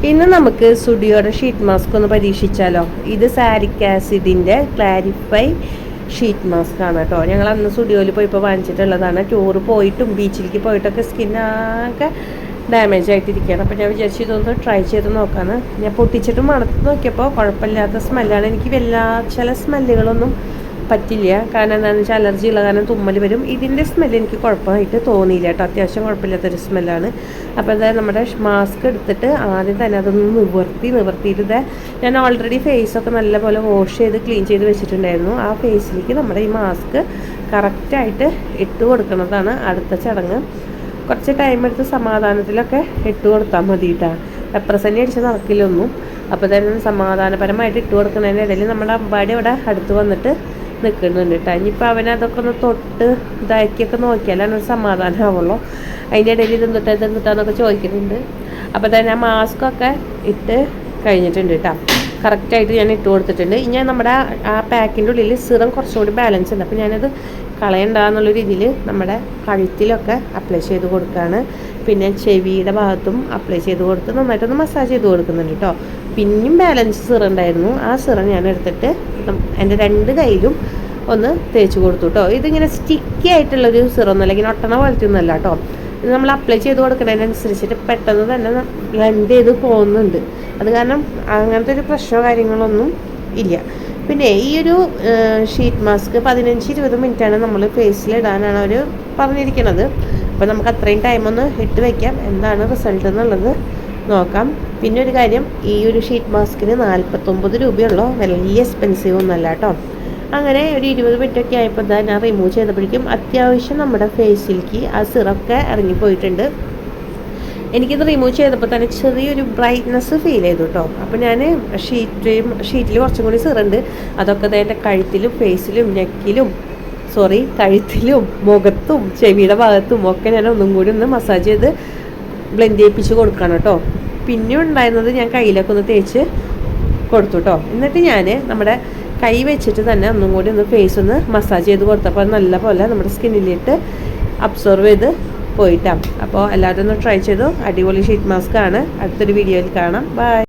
ഇന്ന് നമുക്ക് സ്റ്റുഡിയോയുടെ sheet mask ഒന്ന് പരീക്ഷിച്ചാലോ. ഇത് സാരിക് ആസിഡിൻ്റെ ക്ലാരിഫൈ ഷീറ്റ് മാസ്ക് ആണ് കേട്ടോ. ഞങ്ങൾ അന്ന് സ്റ്റുഡിയോയിൽ പോയിപ്പോൾ വാങ്ങിച്ചിട്ടുള്ളതാണ്. ടൂർ പോയിട്ടും ബീച്ചിലേക്ക് പോയിട്ടൊക്കെ സ്കിന്നൊക്കെ ഡാമേജ് ആയിട്ടിരിക്കുകയാണ്. അപ്പോൾ ഞാൻ വിചാരിച്ചു ഇതൊന്ന് ട്രൈ ചെയ്ത് നോക്കാമെന്ന്. ഞാൻ പൊട്ടിച്ചിട്ട് മണത്ത് നോക്കിയപ്പോൾ കുഴപ്പമില്ലാത്ത സ്മെല്ലാണ്. എനിക്ക് ചില സ്മെല്ലുകളൊന്നും പറ്റില്ല. കാരണം എന്താണെന്ന് വെച്ചാൽ അലർജി ഉള്ള കാരണം തുമ്മൽ വരും. ഇതിൻ്റെ സ്മെല്ല് എനിക്ക് കുഴപ്പമായിട്ട് തോന്നിയില്ല കേട്ടോ. അത്യാവശ്യം കുഴപ്പമില്ലാത്തൊരു സ്മെല്ലാണ്. അപ്പോൾ അതായത് നമ്മുടെ മാസ്ക് എടുത്തിട്ട് ആദ്യം തന്നെ അതൊന്ന് നിവർത്തിയിട്ട് ഞാൻ ഓൾറെഡി ഫേസൊക്കെ നല്ലപോലെ വാഷ് ചെയ്ത് ക്ലീൻ ചെയ്ത് വെച്ചിട്ടുണ്ടായിരുന്നു. ആ ഫേസിലേക്ക് നമ്മുടെ ഈ മാസ്ക് കറക്റ്റായിട്ട് ഇട്ട് കൊടുക്കുന്നതാണ് അടുത്ത ചടങ്ങ്. കുറച്ച് ടൈം എടുത്ത് സമാധാനത്തിലൊക്കെ ഇട്ട് കൊടുത്താൽ മതി കേട്ടോ. റെപ്രസെൻ്റ് അടിച്ച് നടക്കില്ലൊന്നും. അപ്പോൾ തന്നെ സമാധാനപരമായിട്ട് ഇട്ട് കൊടുക്കുന്നതിൻ്റെ ഇടയിൽ നമ്മുടെ അമ്പാടി അവിടെ അടുത്ത് വന്നിട്ട് നിൽക്കുന്നുണ്ട് കേട്ടോ. ഇനിയിപ്പോൾ അവനതൊക്കെ ഒന്ന് തൊട്ട് ഇതാക്കിയൊക്കെ നോക്കിയാലാണ് ഒരു സമാധാനമാവുള്ളൂ. അതിൻ്റെ ഇടയിൽ ഇതെന്നിട്ടാന്നൊക്കെ ചോദിക്കുന്നുണ്ട്. അപ്പോൾ തന്നെ ആ മാസ്കൊക്കെ ഇട്ട് കഴിഞ്ഞിട്ടുണ്ട് കേട്ടോ. കറക്റ്റായിട്ട് ഞാൻ ഇട്ട് കൊടുത്തിട്ടുണ്ട്. ഇനി നമ്മുടെ ആ പാക്കിൻ്റെ ഉള്ളിൽ സിറം കുറച്ചുകൂടി ബാലൻസ് ഉണ്ട്. അപ്പോൾ ഞാനത് കളയണ്ടെന്നുള്ള രീതിയിൽ നമ്മുടെ കഴുത്തിലൊക്കെ അപ്ലൈ ചെയ്ത് കൊടുക്കുകയാണ്. പിന്നെ ചെവിയുടെ ഭാഗത്തും അപ്ലൈ ചെയ്ത് കൊടുത്ത് നന്നായിട്ടൊന്ന് മസാജ് ചെയ്ത് കൊടുക്കുന്നുണ്ട് കേട്ടോ. പിന്നെയും ബാലൻസ് സിറം ഉണ്ടായിരുന്നു. ആ സിറം ഞാൻ എടുത്തിട്ട് എൻ്റെ രണ്ട് കയ്യിലും ഒന്ന് തേച്ച് കൊടുത്തു കേട്ടോ. ഇതിങ്ങനെ സ്റ്റിക്കി ആയിട്ടുള്ളൊരു സിറം ഒന്നുമല്ല, ഇങ്ങനെ ഒട്ടണ പോലത്തെ ഒന്നുമല്ല കേട്ടോ. ഇത് നമ്മൾ അപ്ലൈ ചെയ്ത് കൊടുക്കുന്നതിനനുസരിച്ചിട്ട് പെട്ടെന്ന് തന്നെ ബ്ലെൻഡ് ചെയ്ത് പോകുന്നുണ്ട്. അത് കാരണം അങ്ങനത്തെ ഒരു പ്രശ്നമോ കാര്യങ്ങളൊന്നും ഇല്ല. പിന്നെ ഈ ഒരു ഷീറ്റ് മാസ്ക് 15-20 മിനിറ്റാണ് നമ്മൾ ഫേസിലിടാനാണ് അവർ പറഞ്ഞിരിക്കുന്നത്. അപ്പോൾ നമുക്ക് അത്രയും ടൈമൊന്ന് ഇട്ട് വയ്ക്കാം. എന്താണ് റിസൾട്ട് എന്നുള്ളത് നോക്കാം. പിന്നെ ഒരു കാര്യം, ഈ ഒരു ഷീറ്റ് മാസ്കിന് 49 രൂപയുള്ളൂ. വലിയ എക്സ്പെൻസീവ് ഒന്നുമല്ല കേട്ടോ. അങ്ങനെ ഒരു 20 മിനിറ്റൊക്കെ ആയപ്പോൾ ഞാൻ റിമൂവ് ചെയ്തപ്പോഴേക്കും അത്യാവശ്യം നമ്മുടെ ഫേസിലേക്ക് ആ സിറൊക്കെ ഇറങ്ങിപ്പോയിട്ടുണ്ട്. എനിക്കിത് റിമൂവ് ചെയ്തപ്പോൾ തന്നെ ചെറിയൊരു ബ്രൈറ്റ്നെസ് ഫീൽ ചെയ്തു കേട്ടോ. അപ്പോൾ ഞാൻ ഷീറ്റിൽ കുറച്ചും കൂടി സിറുണ്ട്. അതൊക്കെ എൻ്റെ കഴുത്തിലും ഫേസിലും കഴുത്തിലും മുഖത്തും ചെവിയുടെ ഭാഗത്തും ഒക്കെ ഞാൻ ഒന്നും കൂടി ഒന്ന് മസാജ് ചെയ്ത് ബ്ലെൻഡ് ചെയ്യിപ്പിച്ച് കൊടുക്കണം കേട്ടോ. പിന്നെ ഉണ്ടായിരുന്നത് ഞാൻ കയ്യിലൊക്കെ ഒന്ന് തേച്ച് കൊടുത്തു കേട്ടോ. എന്നിട്ട് ഞാൻ നമ്മുടെ കൈ വെച്ചിട്ട് തന്നെ ഒന്നും കൂടി ഒന്ന് ഫേസ് ഒന്ന് മസാജ് ചെയ്ത് കൊടുത്തപ്പോൾ നല്ല പോലെ നമ്മുടെ സ്കിന്നിലിട്ട് അബ്സോർവ് ചെയ്ത് പോയിട്ടാണ്. അപ്പോൾ എല്ലാവരും ഒന്ന് ട്രൈ ചെയ്തു. അടിപൊളി ഷീറ്റ് മാസ്ക് ആണ്. അടുത്തൊരു വീഡിയോയിൽ കാണാം. ബൈ.